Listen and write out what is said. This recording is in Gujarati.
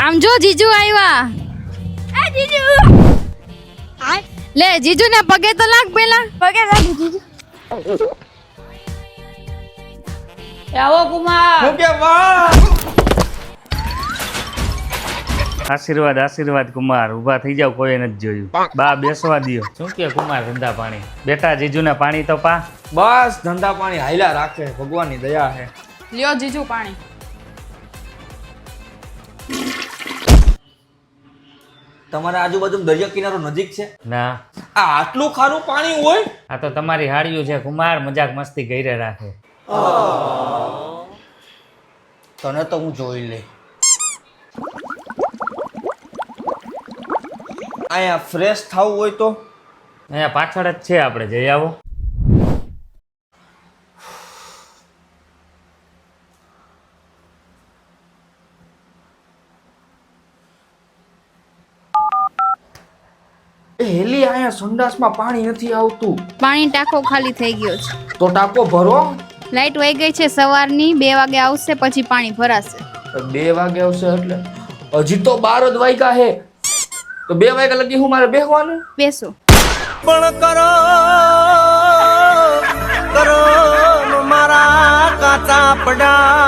આમ જો જીજુ આવ્યા. એ જીજુ લે જીજુ ને પગે તો લાગ પેલા. પગે લાગ જીજુ. આવો કુમાર. હું કે વાહ. આશીર્વાદ આશીર્વાદ કુમાર, ઊભા થઈ જાવ, કોઈ નથી જોયું. બા બેસવા દ્યો. શું કે કુમાર ધંધા પાણી? બેટા જીજુને પાણી તો પા. બસ ધંધા પાણી હાઈલા રાખે, ભગવાનની દયા છે. લ્યો જીજુ પાણી. તમારા આજુબાજુ દરિયા કિનારો નજીક છે? ના, આ આટલું ખારું પાણી હોય? આ તો તમારી હાડિયું છે કુમાર, મજાક મસ્તી ગઈરે રાખે. તને તો હું જોઈ લે. અહીંયા ફ્રેશ થવું હોય તો અહીંયા પાછળ જ છે, આપણે જઈ આવો. એ હેલી, અહીંયા સંડાસમાં પાણી નથી આવતું. પાણી ટાંકો ખાલી થઈ ગયો છે. તો ટાંકો ભરો. લાઈટ વહી ગઈ છે સવારની. 2 વાગે આવશે પછી પાણી ભરાશે. 2 વાગે આવશે એટલે હજી તો 12 જ વાગ્યા હે. તો 2 વાગ્યા લગી હું મારે બેસવાનું? બેસો. પણ કરો મારા કાચા પડા.